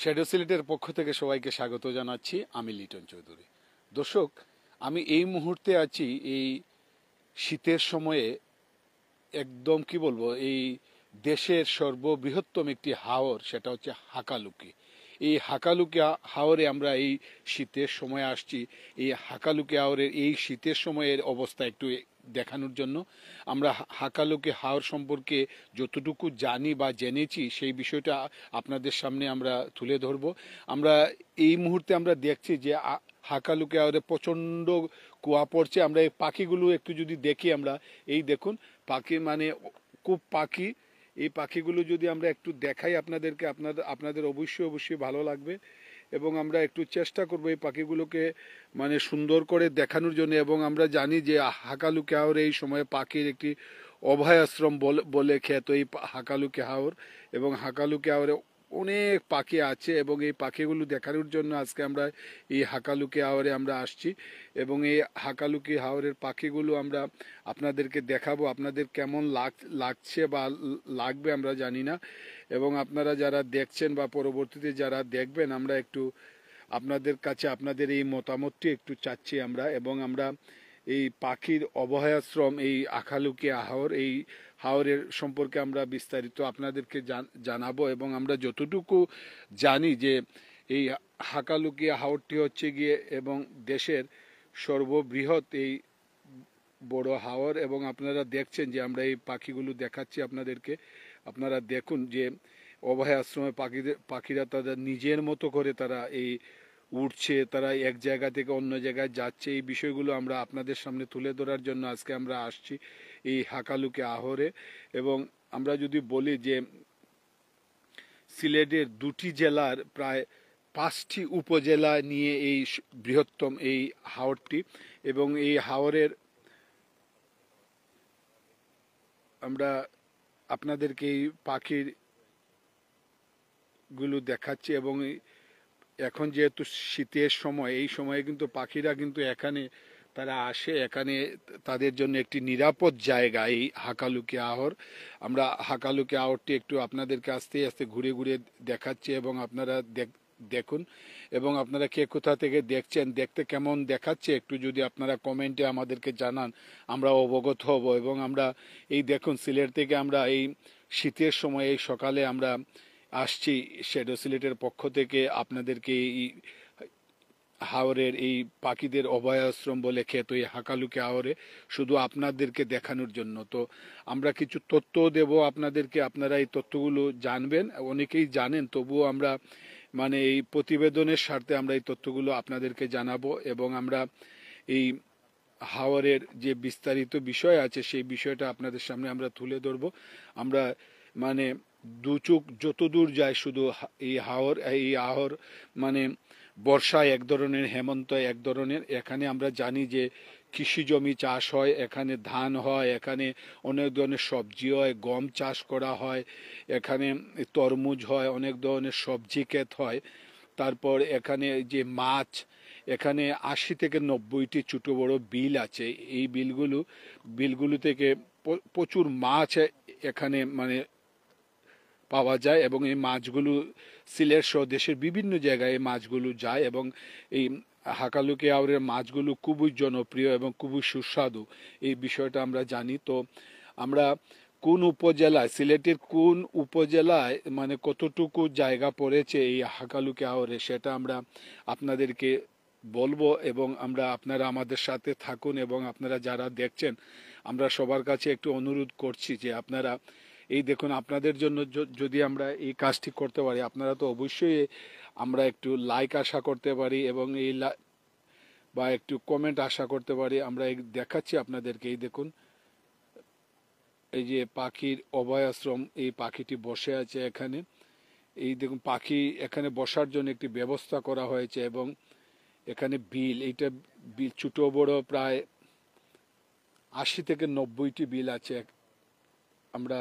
Shadow সিলেটের পক্ষ থেকে সবাইকে স্বাগত জানাচ্ছি। আমি লিটন চৌধুরী। দর্শক, আমি এই মুহূর্তে আছি এই শীতের সময়ে, একদম কি বলবো, এই দেশের সর্ববৃহত্তম একটি হাওর, সেটা হচ্ছে হাকালুকি। এই হাকালুকি হাওরে আমরা এই শীতের সময় আসছি। এই হাকালুকি হাওরের এই শীতের সময়ের অবস্থা একটু দেখানোর জন্য আমরা হাকালুকি হাওর সম্পর্কে যতটুকু জানি বা জেনেছি সেই বিষয়টা আপনাদের সামনে আমরা তুলে ধরব। আমরা এই মুহূর্তে আমরা দেখছি যে হাকালুকি হাওরে প্রচণ্ড কুয়া পড়ছে। আমরা এই পাখিগুলো একটু যদি দেখি, আমরা এই দেখুন পাখি, মানে খুব পাখি। এই পাখিগুলো যদি আমরা একটু দেখাই আপনাদেরকে, আপনাদের অবশ্যই অবশ্যই ভালো লাগবে। এবং আমরা একটু চেষ্টা করব এই পাখিগুলোকে মানে সুন্দর করে দেখানোর জন্য। এবং আমরা জানি যে হাকালুকি হাওর এই সময়ে পাখির একটি অভয়াশ্রম বলে খ্যাত এই হাকালুকি হাওর। এবং হাকালুকি হাওরে অনেক পাখি আছে এবং এই পাখিগুলো দেখানোর জন্য আজকে আমরা এই হাকালুকি হাওরে আমরা আসছি। এবং এই হাকালুকি হাওরের পাখিগুলো আমরা আপনাদেরকে দেখাবো। আপনাদের কেমন লাগছে বা লাগবে আমরা জানি না। এবং আপনারা যারা দেখছেন বা পরবর্তীতে যারা দেখবেন, আমরা একটু আপনাদের কাছে আপনাদের এই মতামতটি একটু চাচ্ছি আমরা। এবং আমরা এই পাখির অভয়াশ্রম এই হাকালুকি হাওর, এই হাওরের সম্পর্কে আমরা বিস্তারিত আপনাদেরকে জানাবো। এবং আমরা যতটুকু জানি যে এই হাকালুকি হাওরটি হচ্ছে গিয়ে এবং দেশের সর্ববৃহৎ এই বড় হাওর। এবং আপনারা দেখছেন যে আমরা এই পাখিগুলো দেখাচ্ছি আপনাদেরকে। আপনারা দেখুন যে অভয়াশ্রমে পাখিরা তাদের নিজের মতো করে তারা এই উঠছে, তারা এক জায়গা থেকে অন্য জায়গায় যাচ্ছে। এই বিষয়গুলো আমরা আপনাদের সামনে তুলে ধরার জন্য আজকে আমরা আসছি এই হাকালুকি হাওরে। এবং আমরা যদি বলি যে সিলেটের দুটি জেলার প্রায় 5টি উপজেলা নিয়ে এই বৃহত্তম এই হাওরটি। এবং এই হাওরের আমরা আপনাদেরকে এই পাখির গুলো দেখাচ্ছি। এবং এখন যেহেতু শীতের সময়, এই সময়ে কিন্তু পাখিরা কিন্তু এখানে তারা আসে। এখানে তাদের জন্য একটি নিরাপদ জায়গা এই হাকালুকি হাওর। আমরা হাকালুকি হাওরটি একটু আপনাদেরকে আস্তে আস্তে ঘুরে ঘুরে দেখাচ্ছি এবং আপনারা দেখুন। এবং আপনারা কে কোথা থেকে দেখছেন, দেখতে কেমন দেখাচ্ছে একটু যদি আপনারা কমেন্টে আমাদেরকে জানান, আমরা অবগত হব। এবং আমরা এই দেখুন সিলেট থেকে আমরা এই শীতের সময় এই সকালে আমরা আসছি শ্যাডো সিলেটের পক্ষ থেকে আপনাদেরকে এই হাওরের এই পাখিদের অভয়াশ্রম বলে খ্যাত এই হাকালুকি হাওরে শুধু আপনাদেরকে দেখানোর জন্য। তো আমরা কিছু তথ্য দেব আপনাদেরকে, আপনারা এই তথ্যগুলো জানবেন। অনেকেই জানেন, তবুও আমরা মানে এই প্রতিবেদনের স্বার্থে আমরা এই তথ্যগুলো আপনাদেরকে জানাবো। এবং আমরা এই হাওরের যে বিস্তারিত বিষয় আছে সেই বিষয়টা আপনাদের সামনে আমরা তুলে ধরবো। আমরা মানে দু চোখ যত দূর যায় শুধু এই হাওর মানে বর্ষায় এক ধরনের, হেমন্ত এক ধরনের। এখানে আমরা জানি যে কৃষি জমি চাষ হয়, এখানে ধান হয়, এখানে অনেক ধরনের সবজি হয়, গম চাষ করা হয়, এখানে তরমুজ হয়, অনেক ধরনের সবজি ক্ষেত হয়। তারপর এখানে যে মাছ, এখানে 80 থেকে 90টি ছোট বড় বিল আছে। এই বিলগুলো থেকে প্রচুর মাছ এখানে মানে পাওয়া যায়। এবং এই মাছগুলো সিলেট সহ দেশের বিভিন্ন জায়গায় এই মাছগুলো যায়। এবং এই হাকালুকি হাওরের মাছগুলো খুবই জনপ্রিয় এবং খুবই সুস্বাদু, এই বিষয়টা আমরা জানি। তো আমরা কোন উপজেলায়, সিলেটের কোন উপজেলায় মানে কতটুকু জায়গা পড়েছে এই হাকালুকি হাওরে সেটা আমরা আপনাদেরকে বলবো। এবং আপনারা আমাদের সাথে থাকুন। এবং আপনারা যারা দেখছেন, আমরা সবার কাছে একটু অনুরোধ করছি যে আপনারা এই দেখুন, আপনাদের জন্য যদি আমরা এই কাজটি করতে পারি, আপনারা তো অবশ্যই আমরা একটু লাইক আশা করতে পারি এবং এই বা একটু কমেন্ট আশা করতে পারি। আমরা দেখাচ্ছি আপনাদেরকে, এই দেখুন এই যে পাখির অভয়াশ্রম, এই পাখিটি বসে আছে এখানে। এই দেখুন পাখি এখানে বসার জন্য একটি ব্যবস্থা করা হয়েছে। এবং এখানে বিল, এইটা বিল ছোট বড় প্রায় 80 থেকে 90টি বিল আছে। আমরা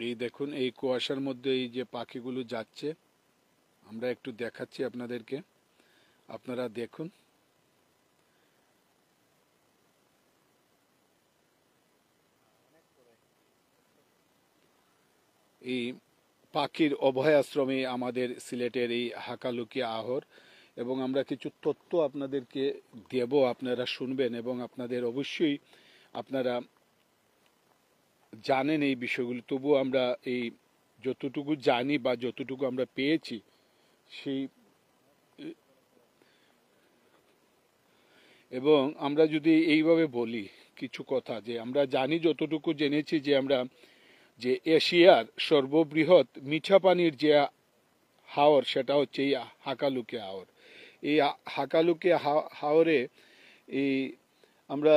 এই দেখুন এই কুয়াশার মধ্যে এই যে পাখিগুলো যাচ্ছে, আমরা একটু দেখাচ্ছি আপনাদেরকে, আপনারা দেখুন। এই পাখির অভয়াশ্রমে আমাদের সিলেটের এই হাকালুকিয়া আহর, এবং আমরা কিছু তথ্য আপনাদেরকে দেব, আপনারা শুনবেন এবং আপনাদের অবশ্যই আপনারা জানেন এই বিষয়গুলো, তবুও আমরা এই যতটুকু জানি বা যতটুকু আমরা পেয়েছি সেই, এবং আমরা যদি এইভাবে বলি কিছু কথা, যে আমরা জানি যতটুকু জেনেছি যে আমরা যে এশিয়ার সর্ববৃহৎ মিঠা পানির যে হাওর সেটা হচ্ছে এই হাকালুকিয়া হাওর। এই হাকালুকিয়া হাওরে এই আমরা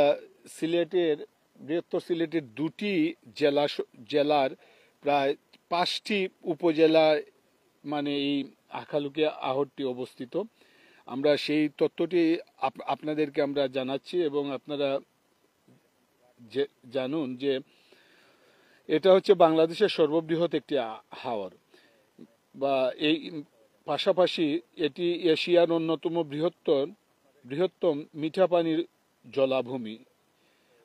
সিলেটের, বৃহত্তর সিলেটের দুটি জেলার প্রায় 5টি উপজেলায় মানে এই হাকালুকিয়া আহরটি অবস্থিত। আমরা সেই তথ্যটি আপনাদেরকে আমরা জানাচ্ছি, এবং আপনারা জানুন যে এটা হচ্ছে বাংলাদেশের সর্ববৃহৎ একটি হাওর, বা এই পাশাপাশি এটি এশিয়ার অন্যতম বৃহত্তম মিঠা পানির জলাভূমি।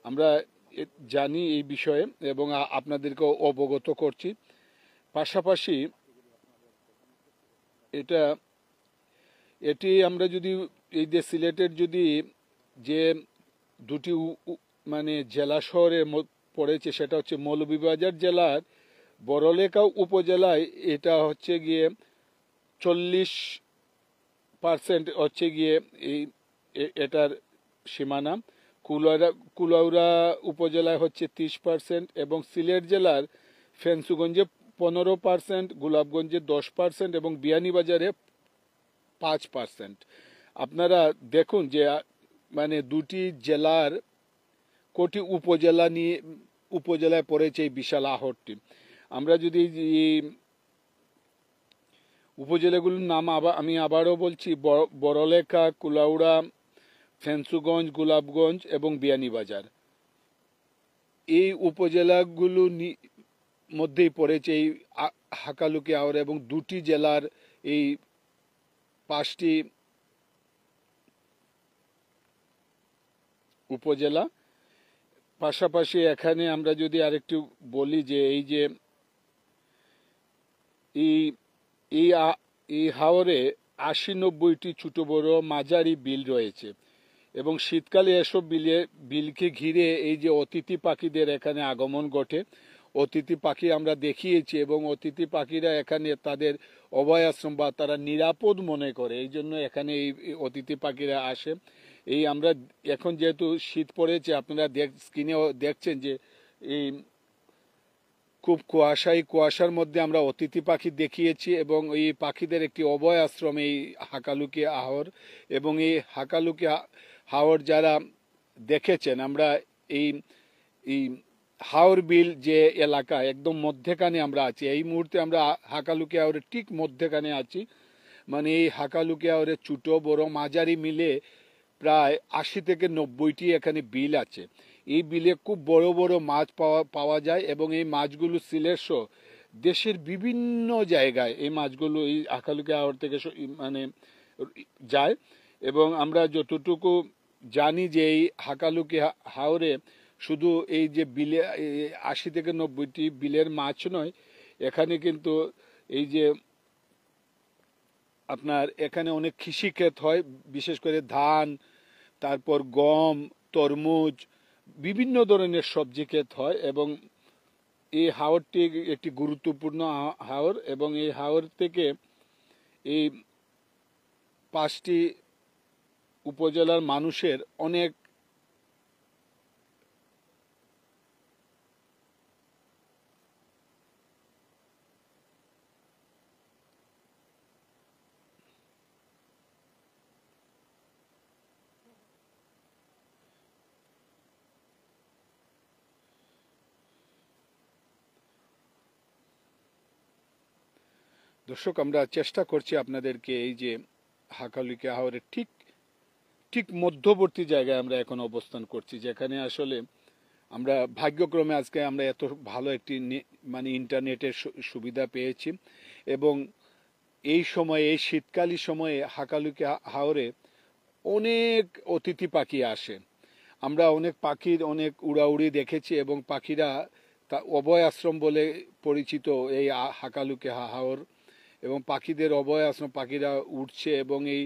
আমরা জানি এই বিষয়ে এবং আপনাদেরকে অবগত করছি। পাশাপাশি এটি আমরা যদি এই যে সিলেটের যদি যে দুটি মানে জেলা শহরে পড়েছে, সেটা হচ্ছে মৌলভীবাজার জেলার বড়লেখা উপজেলায় এটা হচ্ছে গিয়ে 40% হচ্ছে গিয়ে এই এটার সীমানা। কুলাউড়া উপজেলায় হচ্ছে 30%, এবং সিলেট জেলার ফেঞ্চুগঞ্জে 15%, গোলাপগঞ্জে 10% এবং বিয়ানীবাজারে 5%। আপনারা দেখুন যে মানে দুটি জেলার কোটি উপজেলায় পড়েছে এই বিশাল আহরটি। আমরা যদি উপজেলাগুলোর নাম আমি আবারও বলছি, বড়লেখা, কুলাউড়া, ফেঞ্চুগঞ্জ, গোলাপগঞ্জ এবং বিয়ানীবাজার, এই উপজেলাগুলো মধ্যেই পড়েছে এই হাকালুকিয়া আহর, এবং দুটি জেলার এই 5টি উপজেলা। পাশাপাশি এখানে আমরা যদি আরেকটু বলি যে এই যে এই হাওরে 80-90টি ছোট বড় মাঝারি বিল রয়েছে, এবং শীতকালে এসব বিলকে ঘিরে এই যে অতিথি পাখিদের এখানে আগমন ঘটে। অতিথি পাখি আমরা দেখিয়েছি, এবং অতিথি পাখিরা এখানে তাদের অভয়াশ্রম বা তারা নিরাপদ মনে করে, এই জন্য এখানে এই অতিথি পাখিরা আসে। এই আমরা এখন যেহেতু শীত পড়েছে, আপনারা স্ক্রিনে দেখছেন যে এই খুব কুয়াশার মধ্যে আমরা অতিথি পাখি দেখিয়েছি, এবং এই পাখিদের একটি অভয় আশ্রম এই হাকালুকিয়া আহর। এবং এই হাকালুকিয়া হাওর যারা দেখেছেন, আমরা এই হাওর বিল যে এলাকা একদম মধ্যেখানে আমরা আছি, এই মুহূর্তে আমরা হাকালুকিয়া হাওরের ঠিক মধ্যেখানে আছি। মানে এই হাকালুকিয়া হাওরের ছোট বড় মাঝারি মিলে প্রায় 80-90টি এখানে বিল আছে। এই বিলে খুব বড় বড় মাছ পাওয়া যায়, এবং এই মাছগুলো সিলেট সহ দেশের বিভিন্ন জায়গায় এই মাছগুলো এই হাকালুকিয়া হাওর থেকে মানে যায়। এবং আমরা যতটুকু জানি যে এই হাকালুকিয়া হাওরে শুধু এই যে বিলে 80-90টি বিলের মাছ নয়, এখানে কিন্তু এই যে আপনার এখানে অনেক কৃষিক্ষেত হয়, বিশেষ করে ধান, তারপর গম, তরমুজ, বিভিন্ন ধরনের সবজি ক্ষেত হয়। এবং এই হাওরটি একটি গুরুত্বপূর্ণ হাওর, এবং এই হাওর থেকে এই 5টি উপজেলার মানুষের অনেক দর্শক, আমরা চেষ্টা করছি আপনাদেরকে এই যে হাকালুকিয়া হাওরের ঠিক মধ্যবর্তী জায়গায় আমরা এখন অবস্থান করছি, যেখানে আসলে আমরা ভাগ্যক্রমে আজকে আমরা এত ভালো একটি মানে ইন্টারনেটের সুবিধা পেয়েছি। এবং এই সময়ে, এই শীতকালীন সময়ে হাকালুকিয়া হাওরে অনেক অতিথি পাখি আসে। আমরা অনেক পাখির অনেক উড়াউড়ি দেখেছি, এবং পাখিরা অভয় আশ্রম বলে পরিচিত এই হাকালুকে হাওর, এবং পাখিদের অভয় আশ্রম। পাখিরা উঠছে এবং এই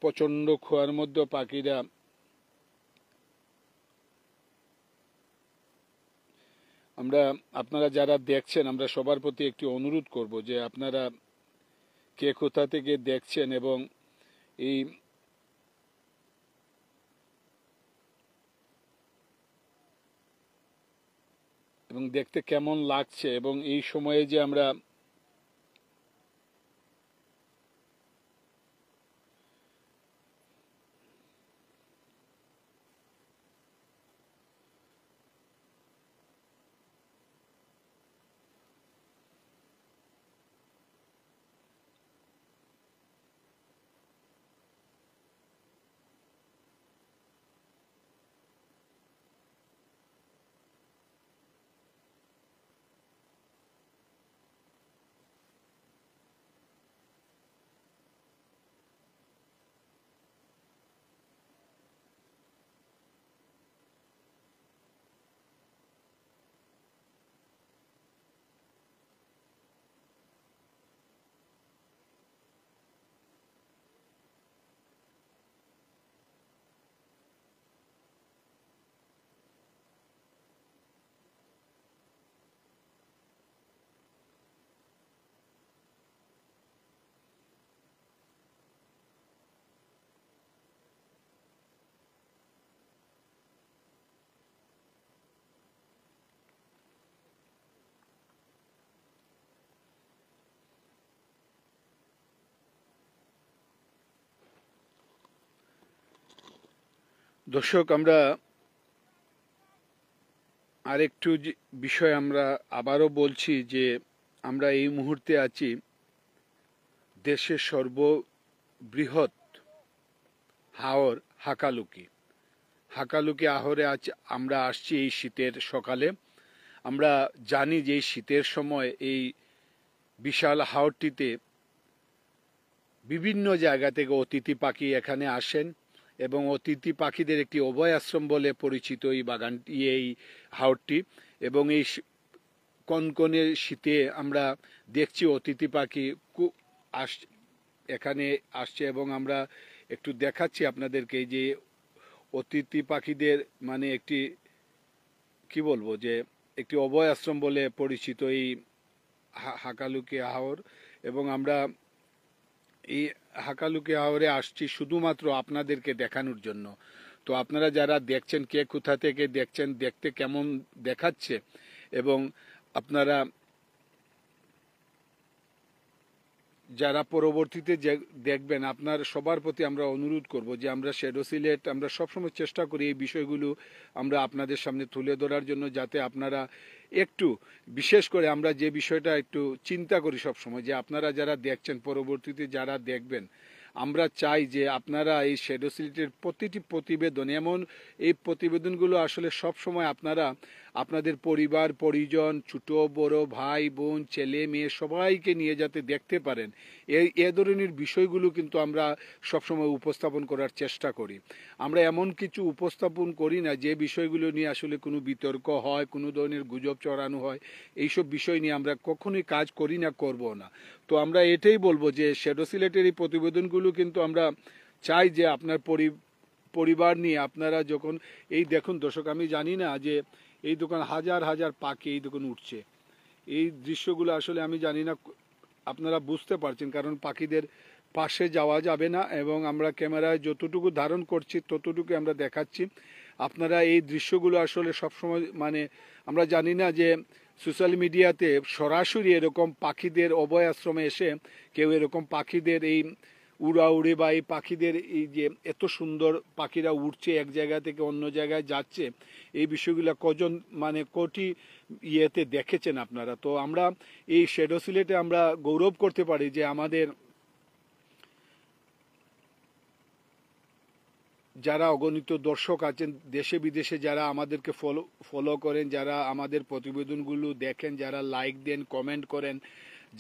প্রচণ্ড খোয়ার মধ্যে পাখিরা আমরা আপনারা যারা দেখছেন, আমরা সবার প্রতি একটি অনুরোধ করব যে আপনারা কে কোথা থেকে দেখছেন এবং এই এবং দেখতে কেমন লাগছে, এবং এই সময়ে যে আমরা দর্শক, আমরা আরেকটু বিষয় আমরা আবারও বলছি যে আমরা এই মুহূর্তে আছি দেশের সর্ববৃহৎ হাওর হাকালুকি। হাকালুকি হাওরে আজ আমরা আসছি এই শীতের সকালে। আমরা জানি যে এই শীতের সময় এই বিশাল হাওরটিতে বিভিন্ন জায়গা থেকে অতিথি পাখি এখানে আসেন, এবং অতিথি পাখিদের একটি অভয় আশ্রম বলে পরিচিত এই বাগানটি, এই হাওরটি। এবং এই কনকনে শীতে আমরা দেখছি অতিথি পাখি এখানে আসছে, এবং আমরা একটু দেখাচ্ছি আপনাদেরকে যে অতিথি পাখিদের মানে একটি কি বলবো যে একটি অভয় আশ্রম বলে পরিচিত এই হাকালুকি হাওর। এবং আমরা এই হাকালুকি হাওরে আসছি শুধুমাত্র আপনাদেরকে দেখানোর জন্য। তো আপনারা যারা দেখছেন, কে কোথা থেকে দেখছেন, দেখতে কেমন দেখাচ্ছে, এবং আপনারা যারা পরবর্তীতে দেখবেন, আপনার সবার প্রতি আমরা অনুরোধ করব যে আমরা শ্যাডো সিলেট আমরা সবসময় চেষ্টা করি এই বিষয়গুলো আমরা আপনাদের সামনে তুলে ধরার জন্য, যাতে আপনারা একটু, বিশেষ করে আমরা যে বিষয়টা একটু চিন্তা করি সবসময়, যে আপনারা যারা দেখছেন, পরবর্তীতে যারা দেখবেন, আমরা চাই যে আপনারা এই শ্যাডো সিলেটের প্রতিটি প্রতিবেদন, এমন এই প্রতিবেদনগুলো আসলে সব সময় আপনারা আপনাদের পরিবার পরিজন, ছোট বড় ভাই বোন ছেলে মেয়ে সবাইকে নিয়ে যাতে দেখতে পারেন, এই ধরনের বিষয়গুলো কিন্তু আমরা সবসময় উপস্থাপন করার চেষ্টা করি। আমরা এমন কিছু উপস্থাপন করি না যে বিষয়গুলো নিয়ে আসলে কোনো বিতর্ক হয়, কোনো ধরনের গুজব চড়ানো হয়। এইসব বিষয় নিয়ে আমরা কখনোই কাজ করি না, করব না। তো আমরা এটাই বলবো যে শ্যাডো সিলেটের এই প্রতিবেদনগুলো কিন্তু আমরা চাই যে আপনার পরিবার নিয়ে আপনারা যখন এই দেখুন দর্শক, আমি জানি না যে এই দোকান হাজার হাজার পাখি এই দোকান উঠছে, এই দৃশ্যগুলো আসলে আমি জানি না আপনারা বুঝতে পারছেন, কারণ পাখিদের পাশে যাওয়া যাবে না, এবং আমরা ক্যামেরায় যতটুকু ধারণ করছি ততটুকু আমরা দেখাচ্ছি। আপনারা এই দৃশ্যগুলো আসলে সবসময় মানে আমরা জানি না যে সোশ্যাল মিডিয়াতে সরাসরি এরকম পাখিদের অভয় আশ্রমে এসে কেউ এরকম পাখিদের এই উড়াউড়ি বা এই পাখিদের এই যে এত সুন্দর পাখিরা উঠছে এক জায়গা থেকে অন্য জায়গায় যাচ্ছে, এই বিষয়গুলো কজন মানে কোটি ইয়েতে দেখেছেন আপনারা। তো আমরা এই শ্যাডো সিলেটে আমরা গৌরব করতে পারি যে আমাদের যারা অগণিত দর্শক আছেন দেশে বিদেশে, যারা আমাদেরকে ফলো করেন, যারা আমাদের প্রতিবেদনগুলো দেখেন, যারা লাইক দেন, কমেন্ট করেন,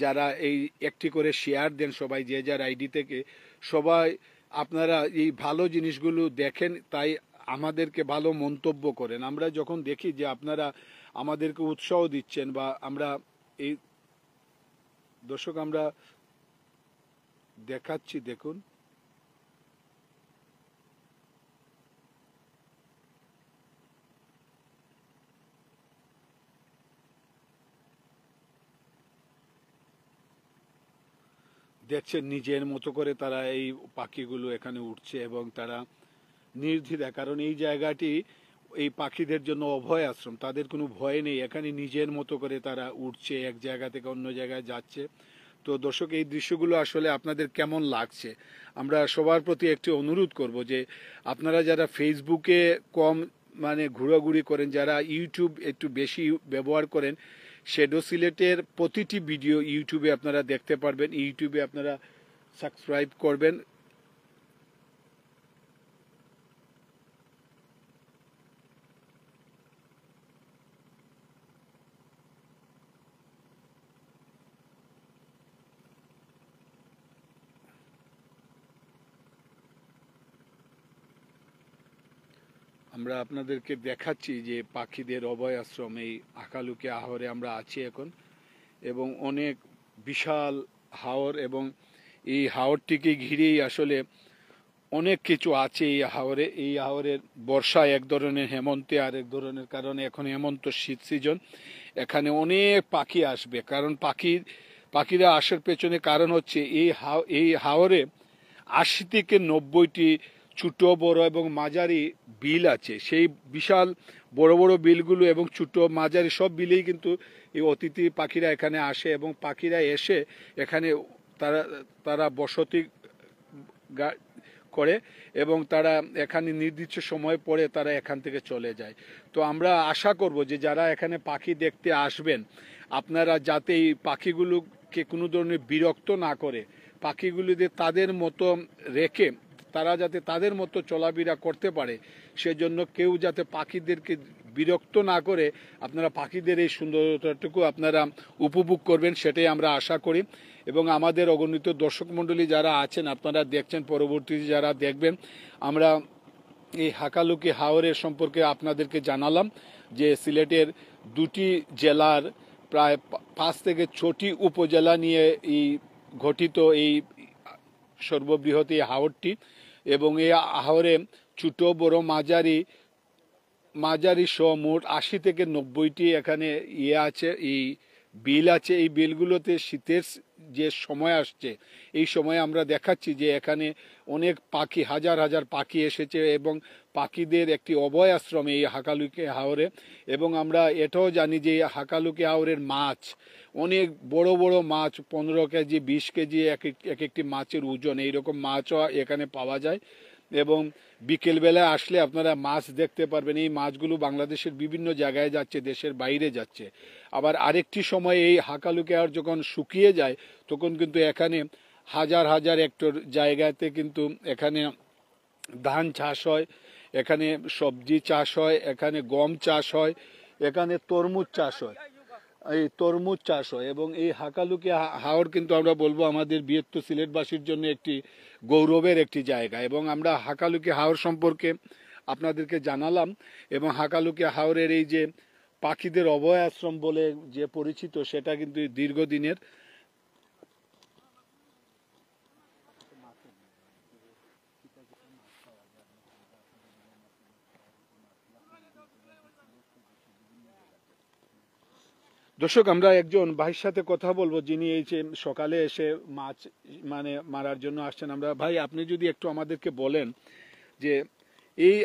যারা এই একটি করে শেয়ার দেন, সবাই যে যার আইডি থেকে, সবাই আপনারা এই ভালো জিনিসগুলো দেখেন, তাই আমাদেরকে ভালো মন্তব্য করেন। আমরা যখন দেখি যে আপনারা আমাদেরকে উৎসাহ দিচ্ছেন বা আমরা এই দর্শক আমরা দেখাচ্ছি, দেখুন দেখছেন নিজের মতো করে তারা এই পাখিগুলো এখানে উঠছে এবং তারা নির্দ্বিধায়, কারণ এই জায়গাটি এই পাখিদের জন্য অভয় আশ্রম, তাদের কোনো ভয় নেই, এখানে নিজের মতো করে তারা উঠছে, এক জায়গা থেকে অন্য জায়গায় যাচ্ছে। তো দর্শক এই দৃশ্যগুলো আসলে আপনাদের কেমন লাগছে, আমরা সবার প্রতি একটি অনুরোধ করব যে আপনারা যারা ফেসবুকে কম মানে ঘোরাঘুরি করেন, যারা ইউটিউব একটু বেশি ব্যবহার করেন, শ্যাডো সিলেটের প্রতিটি ভিডিও ইউটিউবে আপনারা দেখতে পারবেন, ইউটিউবে আপনারা সাবস্ক্রাইব করবেন। আমরা আপনাদেরকে দেখাচ্ছি যে পাখিদের অভয় আশ্রম এই আকালুকে আহরে আমরা আছি এখন, এবং অনেক বিশাল হাওর, এবং এই হাওরটিকে ঘিরেই আসলে অনেক কিছু আছে এই হাওরে। এই হাওরের বর্ষায় এক ধরনের, হেমন্তে আর এক ধরনের, কারণ এখন হেমন্ত শীত সিজন, এখানে অনেক পাখি আসবে। কারণ পাখিরা আসার পেছনে কারণ হচ্ছে এই হাওরে ৮০ থেকে ৯০টি ছোট বড় এবং মাঝারি বিল আছে। সেই বিশাল বড় বড় বিলগুলো এবং ছোট মাঝারি সব বিলেই কিন্তু এই অতিথি পাখিরা এখানে আসে, এবং পাখিরা এসে এখানে তারা তারা বসতি করে এবং তারা এখানে নির্দিষ্ট সময় পরে তারা এখান থেকে চলে যায়। তো আমরা আশা করব যে যারা এখানে পাখি দেখতে আসবেন, আপনারা যাতে এই পাখিগুলোকে কোনো ধরনের বিরক্ত না করে, পাখিগুলিদের তাদের মতো রেখে তারা যাতে তাদের মতো চলাফেরা করতে পারে, সেজন্য কেউ যাতে পাখিদেরকে বিরক্ত না করে আপনারা পাখিদের এই সুন্দরতাটুকু আপনারা উপভোগ করবেন, সেটাই আমরা আশা করি। এবং আমাদের অগণিত দর্শক মণ্ডলী যারা আছেন, আপনারা দেখছেন, পরবর্তীতে যারা দেখবেন, আমরা এই হাকালুকি হাওরের সম্পর্কে আপনাদেরকে জানালাম যে সিলেটের দুটি জেলার প্রায় ৫ থেকে ৬টি উপজেলা নিয়ে এই গঠিত এই সর্ববৃহৎ এই হাওরটি, এবং এই হাওরে ছোট বড় মাঝারি সহ মোট ৮০ থেকে ৯০টি এখানে আছে, এই বিল আছে। এই বিলগুলোতে শীতের যে সময় আসছে, এই সময়ে আমরা দেখাচ্ছি যে এখানে অনেক পাখি, হাজার হাজার পাখি এসেছে, এবং পাখিদের একটি অভয় আশ্রম এই হাকালুকি হাওরে। এবং আমরা এটাও জানি যে হাকালুকি হাওরের মাছ, অনেক বড় বড় মাছ, ১৫ কেজি ২০ কেজি এক একটি মাছের ওজন, এইরকম মাছও এখানে পাওয়া যায়। এবং বিকেলবেলায় আসলে আপনারা মাছ দেখতে পারবেন। এই মাছগুলো বাংলাদেশের বিভিন্ন জায়গায় যাচ্ছে, দেশের বাইরে যাচ্ছে। আবার আরেকটি সময় এই হাকালুকি হাওর যখন শুকিয়ে যায়, তখন কিন্তু এখানে হাজার হাজার হেক্টর জায়গাতে কিন্তু এখানে ধান চাষ হয়, এখানে সবজি চাষ হয়, এখানে গম চাষ হয়, এখানে তরমুজ চাষ হয়, এবং এই হাকালুকি হাওর কিন্তু আমরা বলবো আমাদের বৃহত্তর সিলেটবাসীর জন্য একটি গৌরবের একটি জায়গা। এবং আমরা হাকালুকি হাওর সম্পর্কে আপনাদেরকে জানালাম, এবং হাকালুকি হাওরের এই যে পাখিদের অভয় আশ্রম বলে যে পরিচিত, সেটা কিন্তু দীর্ঘদিনের। দর্শক আমরা একজন ভাইয়ের সাথে কথা বলবো, যিনি এই যে সকালে এসে মাছ মানে মারার জন্য আসছেন। আমরা ভাই, আপনি যদি একটু আমাদেরকে বলেন যে এই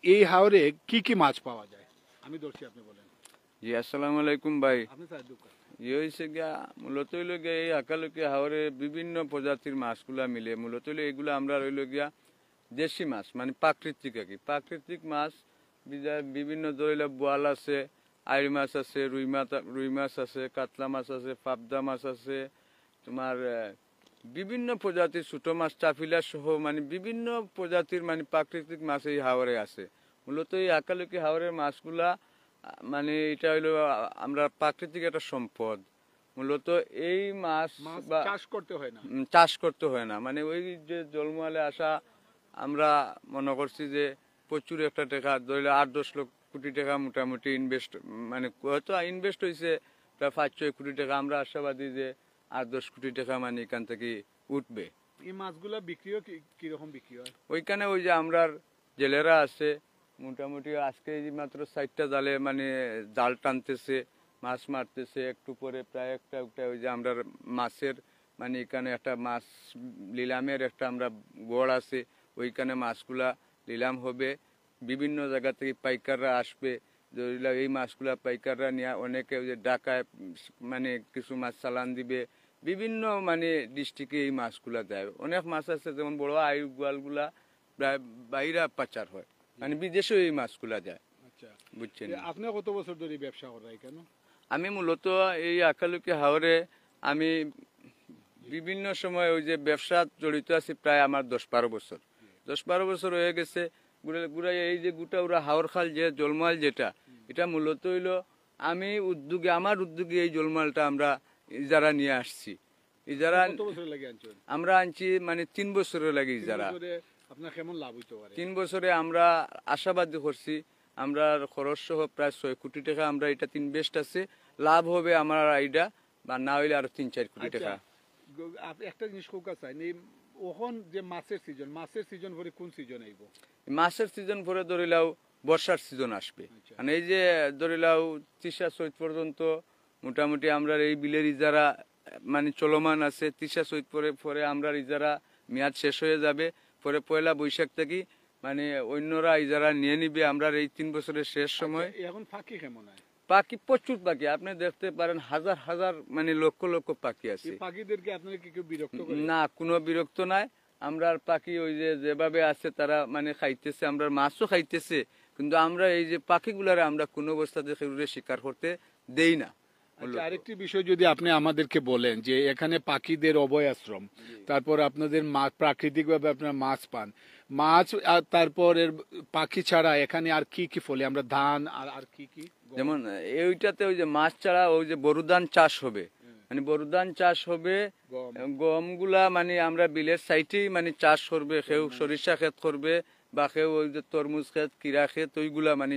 এই হাওরে কি কি মাছ পাওয়া যায়। আমি ধরছি, আপনি বলেন। জি, আসসালামু আলাইকুম ভাই। আপনি সাহায্য করেন। হয়েছে গিয়া মূলত হইল গিয়া এই হাকালুকি হাওরে বিভিন্ন প্রজাতির মাছগুলা মিলে, মূলত হইলো এগুলো আমরা রইল গিয়া দেশি মাছ, মানে প্রাকৃতিক আর কি। প্রাকৃতিক মাছ বিভিন্ন ধরনের বোয়াল আছে, আইড় মাছ আছে, রুই মাছ আছে, কাতলা মাছ আছে, পাবদা মাছ আছে, তোমার বিভিন্ন প্রজাতির ছোট মাছ, চাফিলা সহ মানে বিভিন্ন প্রজাতির মানে প্রাকৃতিক মাছ এই হাওরে আছে। মূলত এই হাকালুকি হাওরের মাছগুলা মানে এটা হইলো আমরা প্রাকৃতিক একটা সম্পদ। মূলত এই মাছ চাষ করতে হয় না, চাষ করতে হয় না, মানে ওই যে জন্মালে আসা আমরা মনে করছি যে প্রচুর একটা টাকা ধরলে 8-10 লক্ষ কোটি টাকা মোটামুটি ইনভেস্ট, মানে হয়তো ইনভেস্ট হয়েছে প্রায় 5-6 কোটি টাকা। আমরা আশাবাদী যে 8-10 কোটি টাকা মানে এখান থেকে উঠবে। এই মাছগুলা বিক্রিও কিরকম বিক্রি হয়? ওইখানে ওই যে আমরা জেলেরা আছে মোটামুটি আজকে এই মাত্র 4টা জালে মানে জাল টানতেছে, মাছ মারতেছে, একটু পরে প্রায় একটা ওই যে আমরা মাছের মানে এখানে একটা মাছ লিলামের একটা আমরা গড় আছে, ওইখানে মাছগুলা লিলাম হবে। বিভিন্ন জায়গা থেকে পাইকাররা আসবে, ধরিলা এই মাছগুলা পাইকাররা নিয়ে অনেকে ওই যে ঢাকায় মানে কিছু মাছ চালান দিবে। বিভিন্ন মানে ডিস্ট্রিক্টে এই মাছগুলা দেয়। অনেক মাছ আছে যেমন বড় আয়ু গোয়ালগুলা প্রায় বাইরে পাচার হয়, মানে বিদেশেও এই মাছগুলা যায়। আচ্ছা, বুঝছেন? আপনি কত বছর ধরে ব্যবসা করেন এখানে? আমি মূলত এই আকালুকি হাওরে আমি বিভিন্ন সময় ওই যে ব্যবসা জড়িত আছি, প্রায় আমার 10-12 বছর 10-12 বছর হয়ে গেছে। গুড়াই এই যে গোটা ওরা হাওর খাল যে জলমাল যেটা, এটা মূলত হইলো আমি আমার উদ্যোগে এই জলমালটা আমরা ইজারা নিয়ে আসছি। ইজারা কত বছর লাগে আনছেন? আমরা আনছি মানে 3 বছরের লাগে ইজারা। আপনার কেমন লাভ হইতে পারে? 3 বছরে আমরা আশাবাদী করছি আমরা খরচ সহ প্রায় 6 কোটি টাকা আমরা এটা ইনভেস্ট আছে, লাভ হবে আমার আইডা বা না হইলে আরো 3-4 কোটি টাকা। একটা জিনিস কোকা চাই ওখন যে মাছের সিজন পরে কোন সিজন আইব? মাছের সিজন পরে ধরিলাও বর্ষার সিজন আসবে। মানে এই যে ধরিলাও 30 পর্যন্ত মোটামুটি আমরা এই বিলের ইজারা মানে চলমান আছে। 30 পরে আমরা ইজারা মেয়াদ শেষ হয়ে যাবে, পরে পয়লা বৈশাখ থেকে মানে অন্যরা ইজারা নিয়ে নিবে আমরা এই 3 বছরের শেষ সময়। এখন ফাঁকি কেমন হয়? পাখি প্রচুর পাখি, আপনি দেখতে পারেন হাজার হাজার মানে লক্ষ লক্ষ পাখি আছে। পাখিদেরকে আপনারা কি কেউ বিরক্ত করে? না, কোনো বিরক্ত নাই। আমরা পাখি ওই যে যেভাবে আছে তারা মানে খাইতেছে, আমরা মাছও খাইতেছে, কিন্তু আমরা এই যে পাখিগুলারে আমরা কোনো অবস্থাতে শিকার করতে দেই না। আচ্ছা, আরেকটি বিষয় যদি আপনি আমাদেরকে বলেন যে এখানে পাখিদের অভয় আশ্রম, তারপর আপনাদের প্রাকৃতিকভাবে আপনারা মাছ পান, মাছ আর তারপর এর পাখি ছাড়া এখানে আর কি কি ফলে আমরা ধান আর কি কি? যেমন এইটাতে ওই যে মাছ ছাড়া ওই যে বরুদান চাষ হবে, মানে বরুদান চাষ হবে, গমগুলা মানে আমরা বিলের সাইডেই মানে চাষ করবে, কেউ সরিষা ক্ষেত করবে বা কেউ ওই যে তরমুজ ক্ষেত, কিরা ক্ষেত, ওইগুলা মানে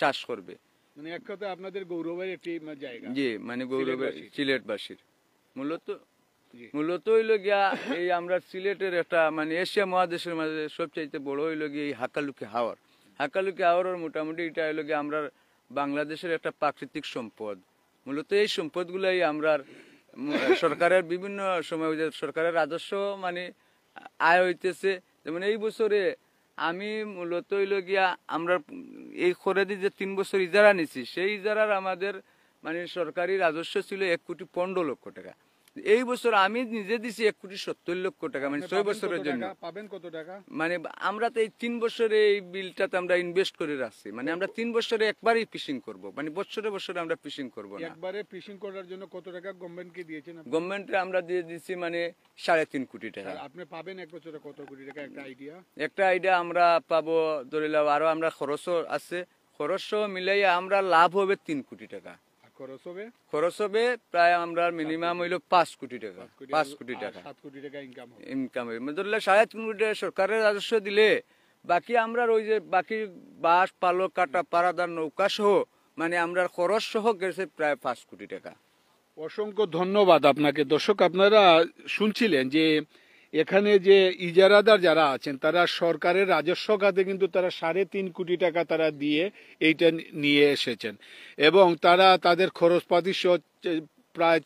চাষ করবে। মানে এক কথায় আপনাদের গৌরবের একটি জায়গা। জি, মানে গৌরবের সিলেটবাসীর মূলত হইল গিয়া এই আমরা সিলেটের একটা মানে এশিয়া মহাদেশের মাঝে সবচাইতে বড় হইল গিয়া এই হাকালুকি হাওরের মোটামুটি এটা হইল গিয়া আমরা বাংলাদেশের একটা প্রাকৃতিক সম্পদ। মূলত এই সম্পদগুলাই আমরা সরকারের বিভিন্ন সময় সরকারের রাজস্ব মানে আয় হইতেছে। যেমন এই বছরে আমি মূলত হইল গিয়া আমরা এই খরেদি যে 3 বছর ইজারা নিছি, সেই ইজারার আমাদের মানে সরকারি রাজস্ব ছিল 1,15,00,000 টাকা। এই বছর আমি নিজে দিছি 1,70,00,000 টাকা, মানে 6 বছরের জন্য। পাবেন কত টাকা? মানে আমরা তো এই 3 বছরে এই বিলটাতে আমরা ইনভেস্ট করে রাখছি, মানে আমরা 3 বছরে একবারই ফিশিং করব, মানে বছরে বছরে আমরা ফিশিং করব না। একবারে ফিশিং করার জন্য কত টাকা গভর্নমেন্টকে দিয়েছেন? গভর্নমেন্টে আমরা দিয়ে দিছি মানে 3.5 কোটি টাকা। আপনি পাবেন এক বছরে কত কোটি টাকা? একটা আইডিয়া আমরা পাবো ধরিলাও, আরো আমরা খরচও আছে, খরচ মিলাইয়া আমরা লাভ হবে 3 কোটি টাকা। খরচ হবে প্রায় আমরা মিনিমাম হইলো 5 কোটি টাকা, 5 কোটি টাকা 7 কোটি টাকা ইনকাম হবে। ধরলে 3.5 কোটি টাকা সরকারের রাজস্ব দিলে বাকি আমরা ওই যে বাকি বাঁশ পালক কাটা পারাদার নৌকা সহ মানে আমরা খরচ সহ গেছে প্রায় 5 কোটি টাকা। অসংখ্য ধন্যবাদ আপনাকে। দর্শক, আপনারা শুনছিলেন যে এখানে যে ইজারাদার যারা আছেন তারা সরকারের রাজস্ব খাতে কিন্তু তারা 3.5 কোটি টাকা তারা দিয়ে এইটা নিয়ে এসেছেন, এবং তারা তাদের খরচপাতি প্রায়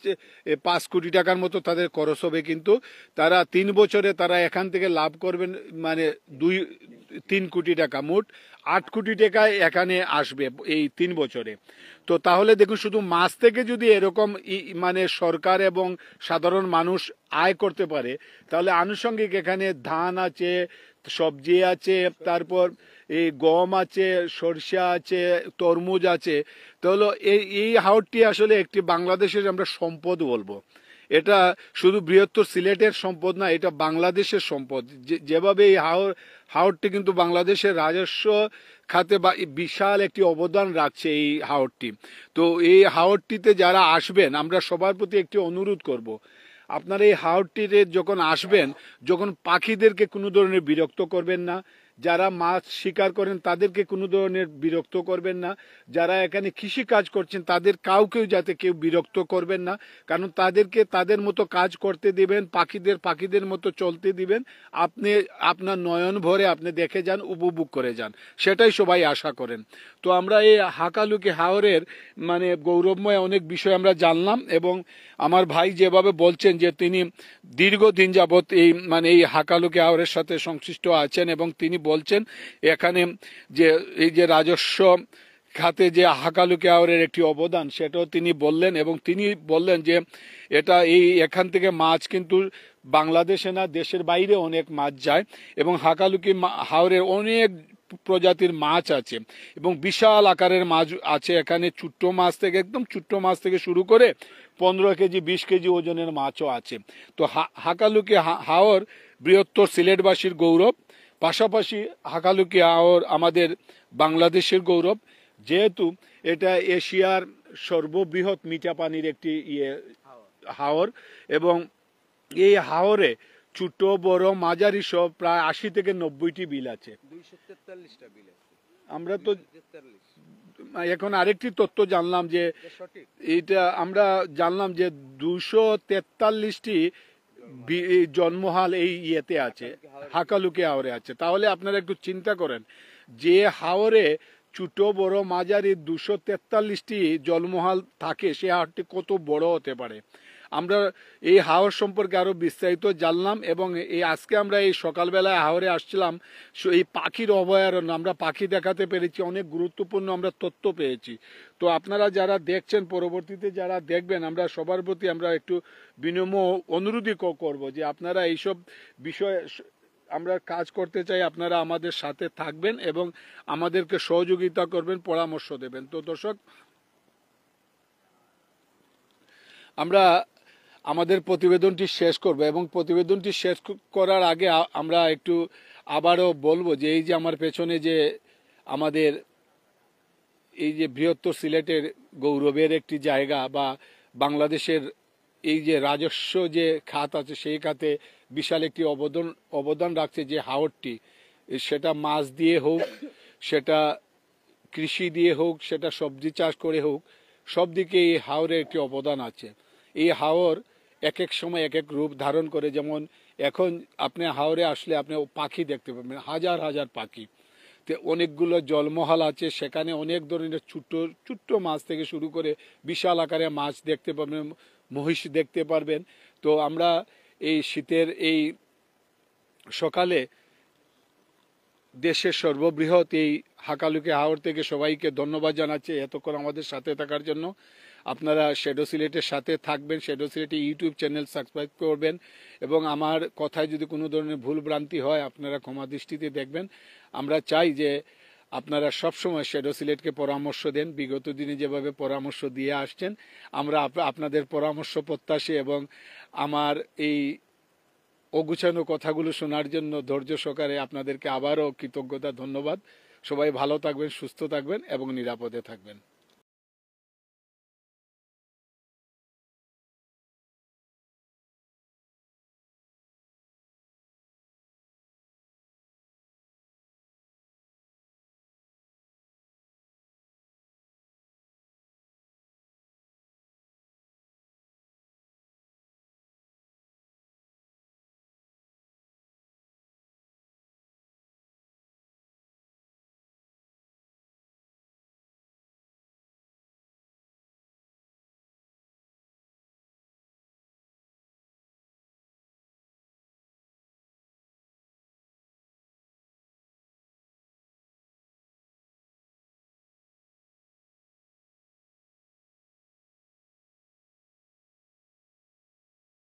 5 কোটি টাকার মতো তাদের খরচ হবে। কিন্তু তারা 3 বছরে তারা এখান থেকে লাভ করবেন মানে 2-3 কোটি টাকা, মোট 8 কোটি টাকা এখানে আসবে এই 3 বছরে। তো তাহলে দেখুন, শুধু মাছ থেকে যদি এরকম মানে সরকার এবং সাধারণ মানুষ আয় করতে পারে, তাহলে আনুষঙ্গিক এখানে ধান আছে, সবজি আছে, তারপর এই গম আছে, সরষা আছে, তরমুজ আছে। তাহলে এই হাওরটি আসলে একটি বাংলাদেশের আমরা সম্পদ বলবো। এটা শুধু বৃহত্তর সিলেটের সম্পদ না, এটা বাংলাদেশের সম্পদ। যেভাবে এই হাওরটি কিন্তু বাংলাদেশের রাজস্ব খাতে বিশাল একটি অবদান রাখছে এই হাওরটি। তো এই হাওরটিতে যারা আসবেন, আমরা সবার প্রতি একটি অনুরোধ করব, আপনারা এই হাওরটিতে যখন আসবেন, যখন পাখিদেরকে কোনো ধরনের বিরক্ত করবেন না, যারা মাছ শিকার করেন তাদেরকে কোনো ধরনের বিরক্ত করবেন না, যারা এখানে কৃষি কাজ করছেন তাদের কাউকেও যাতে কেউ বিরক্ত করবেন না, কারণ তাদেরকে তাদের মতো কাজ করতে দিবেন, পাখিদের মতো চলতে দিবেন। আপনি আপনার নয়ন ভরে আপনি দেখে যান, উপভোগ করে যান, সেটাই সবাই আশা করেন। তো আমরা এই হাকালুকি হাওরের মানে গৌরবময় অনেক বিষয় আমরা জানলাম, এবং আমার ভাই যেভাবে বলছেন যে তিনি দীর্ঘদিন যাবৎ এই মানে এই হাকালুকি হাওরের সাথে সংশ্লিষ্ট আছেন, এবং তিনি বলছেন এখানে যে এই যে রাজস্ব খাতে যে হাকালুকি হাওরের একটি অবদান সেটাও তিনি বললেন, এবং তিনি বললেন যে এটা এখান থেকে মাছ কিন্তু বাংলাদেশে না দেশের বাইরে অনেক মাছ যায়, এবং হাকালুকি হাওরের অনেক প্রজাতির মাছ আছে এবং বিশাল আকারের মাছ আছে এখানে। ছোট্ট মাছ থেকে একদম ছোট্ট মাছ থেকে শুরু করে 15 কেজি 20 কেজি ওজনের মাছও আছে। তো হাকালুকি হাওর বৃহত্তর সিলেটবাসীর গৌরব, পাশাপাশি হাকালুকি হাওর আমাদের বাংলাদেশের গৌরব, যেহেতু এটা এশিয়ার সর্ববৃহৎ মিঠা পানির একটি হাওর, এবং এই হাওরে ছোট বড় মাঝারি সব প্রায় 80 থেকে 90টি বিল আছে। 243টা বিল আছে। আমরা তো এখন আরেকটি তথ্য জানলাম যে এটা আমরা জানলাম যে 243টি জন্মহাল এই ইয়েতে আছে, হাকালুকি হাওরে আছে। তাহলে আপনারা একটু চিন্তা করেন যে হাওরে ছোট বড় মাঝারি 243টি জন্মহাল থাকে, সে হাওরটি কত বড় হতে পারে। আমরা এই হাওর সম্পর্কে আরো বিস্তারিত জানলাম, এবং এই আজকে আমরা এই সকালবেলায় হাওরে আসছিলাম, এই পাখির অভয়ারণ্য আমরা পাখি দেখাতে পেরেছি, অনেক গুরুত্বপূর্ণ আমরা তথ্য পেয়েছি। তো আপনারা যারা দেখছেন, পরবর্তীতে যারা দেখবেন, আমরা সবার প্রতি আমরা একটু বিনম্র অনুরোধই করব যে আপনারা এইসব বিষয়ে আমরা কাজ করতে চাই, আপনারা আমাদের সাথে থাকবেন এবং আমাদেরকে সহযোগিতা করবেন, পরামর্শ দেবেন। তো দর্শক, আমরা আমাদের প্রতিবেদনটি শেষ করব, এবং প্রতিবেদনটি শেষ করার আগে আমরা একটু আবারও বলবো যে এই যে আমার পেছনে যে আমাদের এই যে বৃহত্তর সিলেটের গৌরবের একটি জায়গা, বা বাংলাদেশের এই যে রাজস্ব যে খাত আছে সেই খাতে বিশাল একটি অবদান রাখছে যে হাওরটি, সেটা মাছ দিয়ে হোক, সেটা কৃষি দিয়ে হোক, সেটা সবজি চাষ করে হোক, সব দিকে এই হাওরের একটি অবদান আছে। এই হাওর এক এক সময় এক এক রূপ ধারণ করে, যেমন এখন আপনি হাওরে আসলে আপনি পাখি দেখতে পাবেন, হাজার হাজার পাখি। তো অনেকগুলো জলমহল আছে, সেখানে অনেক ধরনের ছোট্ট ছোট্ট মাছ থেকে শুরু করে বিশাল আকারে মাছ দেখতে পাবেন, মহিষ দেখতে পারবেন। তো আমরা এই শীতের এই সকালে দেশের সর্ববৃহৎ এই হাকালুকি হাওর থেকে সবাইকে ধন্যবাদ জানাচ্ছি এতক্ষণ আমাদের সাথে থাকার জন্য। আপনারা শ্যাডো সিলেটের সাথে থাকবেন, শ্যাডো সিলেটের ইউটিউব চ্যানেল সাবস্ক্রাইব করবেন, এবং আমার কথায় যদি কোনো ধরনের ভুল ভ্রান্তি হয় আপনারা ক্ষমা দৃষ্টিতে দেখবেন। আমরা চাই যে আপনারা সবসময় শ্যাডো সিলেটকে পরামর্শ দেন, বিগত দিনে যেভাবে পরামর্শ দিয়ে আসছেন আমরা আপনাদের পরামর্শ প্রত্যাশী, এবং আমার এই অগুছানো কথাগুলো শোনার জন্য ধৈর্য সহকারে আপনাদেরকে আবারও কৃতজ্ঞতা, ধন্যবাদ। সবাই ভালো থাকবেন, সুস্থ থাকবেন এবং নিরাপদে থাকবেন।